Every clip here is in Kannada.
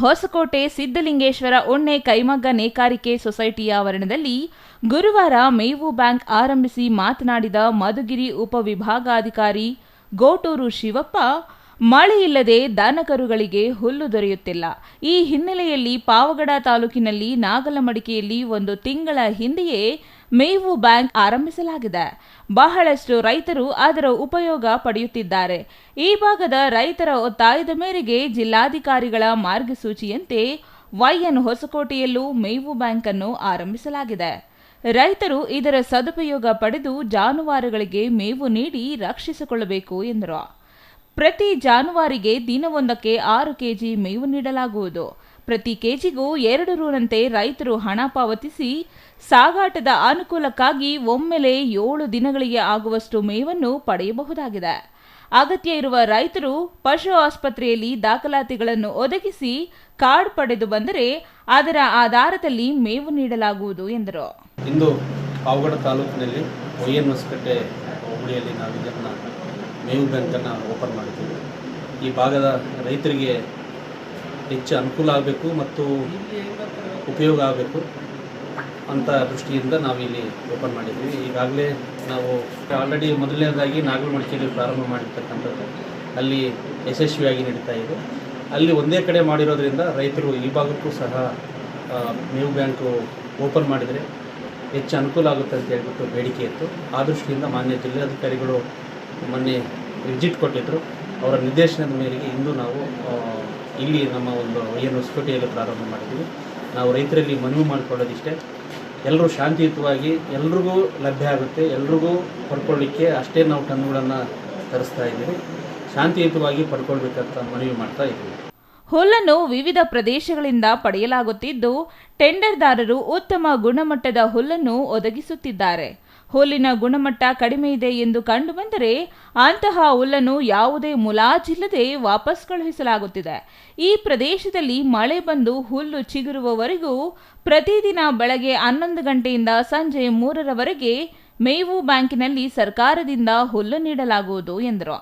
ಹೊಸಕೋಟೆ ಸಿದ್ದಲಿಂಗೇಶ್ವರ ಉಣ್ಣೆ ಕೈಮಗ್ಗ ನೇಕಾರಿಕೆ ಸೊಸೈಟಿಯ ಆವರಣದಲ್ಲಿ ಗುರುವಾರ ಮೇವು ಬ್ಯಾಂಕ್ ಆರಂಭಿಸಿ ಮಾತನಾಡಿದ ಮಧುಗಿರಿ ಉಪವಿಭಾಗಾಧಿಕಾರಿ ಗೋಟೂರು ಶಿವಪ್ಪ, ಮಳೆಯಿಲ್ಲದೆ ದನಕರುಗಳಿಗೆ ಹುಲ್ಲು ದೊರೆಯುತ್ತಿಲ್ಲ. ಈ ಹಿನ್ನೆಲೆಯಲ್ಲಿ ಪಾವಗಡ ತಾಲೂಕಿನಲ್ಲಿ ನಾಗಲಮಡಿಕೆಯಲ್ಲಿ 1 ತಿಂಗಳ ಹಿಂದೆಯೇ ಮೇವು ಬ್ಯಾಂಕ್ ಆರಂಭಿಸಲಾಗಿದೆ. ಬಹಳಷ್ಟು ರೈತರು ಅದರ ಉಪಯೋಗ ಪಡೆಯುತ್ತಿದ್ದಾರೆ. ಈ ಭಾಗದ ರೈತರ ಒತ್ತಾಯದ ಮೇರೆಗೆ ಜಿಲ್ಲಾಧಿಕಾರಿಗಳ ಮಾರ್ಗಸೂಚಿಯಂತೆ YN ಹೊಸಕೋಟೆಯಲ್ಲೂ ಮೇವು ಬ್ಯಾಂಕ್ ಅನ್ನು ಆರಂಭಿಸಲಾಗಿದೆ. ರೈತರು ಇದರ ಸದುಪಯೋಗ ಪಡೆದು ಜಾನುವಾರುಗಳಿಗೆ ಮೇವು ನೀಡಿ ರಕ್ಷಿಸಿಕೊಳ್ಳಬೇಕು ಎಂದರು. ಪ್ರತಿ ಜಾನುವಾರಿಗೆ ದಿನವೊಂದಕ್ಕೆ 6 ಕೆಜಿ ಮೇವು ನೀಡಲಾಗುವುದು. ಪ್ರತಿ ಕೆಜಿಗೂ 2 ರೂನಂತೆ ರೈತರು ಹಣ ಪಾವತಿಸಿ ಸಾಗಾಟದ ಅನುಕೂಲಕ್ಕಾಗಿ ಒಮ್ಮೆಲೆ 7 ದಿನಗಳಿಗೆ ಆಗುವಷ್ಟು ಮೇವನ್ನು ಪಡೆಯಬಹುದಾಗಿದೆ. ಅಗತ್ಯ ಇರುವ ರೈತರು ಪಶು ಆಸ್ಪತ್ರೆಯಲ್ಲಿ ದಾಖಲಾತಿಗಳನ್ನು ಒದಗಿಸಿ ಕಾರ್ಡ್ ಪಡೆದು ಬಂದರೆ ಅದರ ಆಧಾರದಲ್ಲಿ ಮೇವು ನೀಡಲಾಗುವುದು ಎಂದರು. ಇಂದು ಪಾವಗಡ ತಾಲೂಕಿನಲ್ಲಿ YN ಹೊಸಕೋಟೆ ಹೋಬಳಿಯಲ್ಲಿ ನಾವು ಇದನ್ನು ಮೇವು ಬ್ಯಾಂಕನ್ನು ಓಪನ್ ಮಾಡಿದ್ದೀವಿ. ಈ ಭಾಗದ ರೈತರಿಗೆ ಹೆಚ್ಚು ಅನುಕೂಲ ಆಗಬೇಕು ಮತ್ತು ಉಪಯೋಗ ಆಗಬೇಕು ಅಂತ ದೃಷ್ಟಿಯಿಂದ ನಾವಿಲ್ಲಿ ಓಪನ್ ಮಾಡಿದ್ದೀವಿ. ಈಗಾಗಲೇ ನಾವು ಆಲ್ರೆಡಿ ಮೊದಲನೇದಾಗಿ ನಾಗಲಮಡಿಕೆಯಲ್ಲಿ ಪ್ರಾರಂಭ ಮಾಡಿರ್ತಕ್ಕಂಥದ್ದು ಅಲ್ಲಿ ಯಶಸ್ವಿಯಾಗಿ ನಡೀತಾ ಇದೆ. ಅಲ್ಲಿ ಒಂದೇ ಕಡೆ ಮಾಡಿರೋದ್ರಿಂದ ರೈತರು ಈ ಭಾಗಕ್ಕೂ ಸಹ ಮೇವು ಬ್ಯಾಂಕು ಓಪನ್ ಮಾಡಿದರೆ ಹೆಚ್ಚು ಅನುಕೂಲ ಆಗುತ್ತೆ ಅಂತ ಹೇಳ್ಬಿಟ್ಟು ಬೇಡಿಕೆ ಇತ್ತು. ಆ ದೃಷ್ಟಿಯಿಂದ ಮಾನ್ಯ ಜಿಲ್ಲಾಧಿಕಾರಿಗಳು ಮೊನ್ನೆ ವಿಸಿಟ್ ಕೊಟ್ಟಿದ್ದರು. ಅವರ ನಿರ್ದೇಶನದ ಮೇರೆಗೆ ಇಂದು ನಾವು ಇಲ್ಲಿ ನಮ್ಮ ಒಂದು YN ಹೊಸಕೋಟೆಯಲ್ಲಿ ಪ್ರಾರಂಭ ಮಾಡಿದ್ದೀವಿ. ನಾವು ರೈತರಲ್ಲಿ ಮನವಿ ಮಾಡಿಕೊಳ್ಳೋದಿಷ್ಟೇ, ಎಲ್ಲರೂ ಶಾಂತಿಯುತವಾಗಿ ಎಲ್ರಿಗೂ ಲಭ್ಯ ಆಗುತ್ತೆ, ಎಲ್ರಿಗೂ ಪಡ್ಕೊಳ್ಳಿಕ್ಕೆ ಅಷ್ಟೇ ನಾವು ಟನ್ನುಗಳನ್ನು ತರಿಸ್ತಾ ಇದ್ದೀವಿ. ಶಾಂತಿಯುತವಾಗಿ ಪಡ್ಕೊಳ್ಬೇಕಂತ ಮನವಿ ಮಾಡ್ತಾ ಇದ್ದೀವಿ. ಹುಲ್ಲನ್ನು ವಿವಿಧ ಪ್ರದೇಶಗಳಿಂದ ಪಡೆಯಲಾಗುತ್ತಿದ್ದು, ಟೆಂಡರ್ದಾರರು ಉತ್ತಮ ಗುಣಮಟ್ಟದ ಹುಲ್ಲನ್ನು ಒದಗಿಸುತ್ತಿದ್ದಾರೆ. ಹುಲ್ಲಿನ ಗುಣಮಟ್ಟ ಕಡಿಮೆ ಇದೆ ಎಂದು ಕಂಡುಬಂದರೆ ಅಂತಹ ಹುಲ್ಲನ್ನು ಯಾವುದೇ ಮುಲಾಜಿಲ್ಲದೆ ವಾಪಸ್ ಕಳುಹಿಸಲಾಗುತ್ತಿದೆ. ಈ ಪ್ರದೇಶದಲ್ಲಿ ಮಳೆ ಬಂದು ಹುಲ್ಲು ಚಿಗುರುವವರೆಗೂ ಪ್ರತಿದಿನ ಬೆಳಗ್ಗೆ 11 ಗಂಟೆಯಿಂದ ಸಂಜೆ 3ರವರೆಗೆ ಮೇವು ಬ್ಯಾಂಕಿನಲ್ಲಿ ಸರ್ಕಾರದಿಂದ ಹುಲ್ಲು ನೀಡಲಾಗುವುದು ಎಂದರು.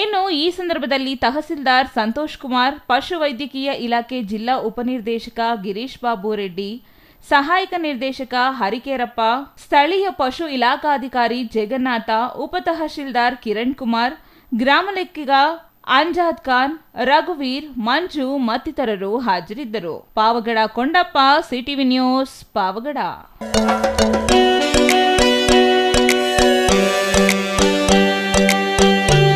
ಇನ್ನು ಈ ಸಂದರ್ಭದಲ್ಲಿ ತಹಸೀಲ್ದಾರ್ ಸಂತೋಷ್ ಕುಮಾರ್, ಪಶುವೈದ್ಯಕೀಯ ಇಲಾಖೆ ಜಿಲ್ಲಾ ಉಪನಿರ್ದೇಶಕ ಗಿರೀಶ್ ಬಾಬು ರೆಡ್ಡಿ, ಸಹಾಯಕ ನಿರ್ದೇಶಕ ಹರಿಕೇರಪ್ಪ, ಸ್ಥಳೀಯ ಪಶು ಇಲಾಖಾಧಿಕಾರಿ ಜಗನ್ನಾಥ, ಉಪತಹಶೀಲ್ದಾರ್ ಕಿರಣ್ ಕುಮಾರ್, ಗ್ರಾಮ ಲೆಕ್ಕಿಗ ಅಂಜಾದ್ ಖಾನ್, ರಘುವೀರ್, ಮಂಜು ಮತ್ತಿತರರು ಹಾಜರಿದ್ದರು. Pavagada Kondappa, CTV news, Pavagada.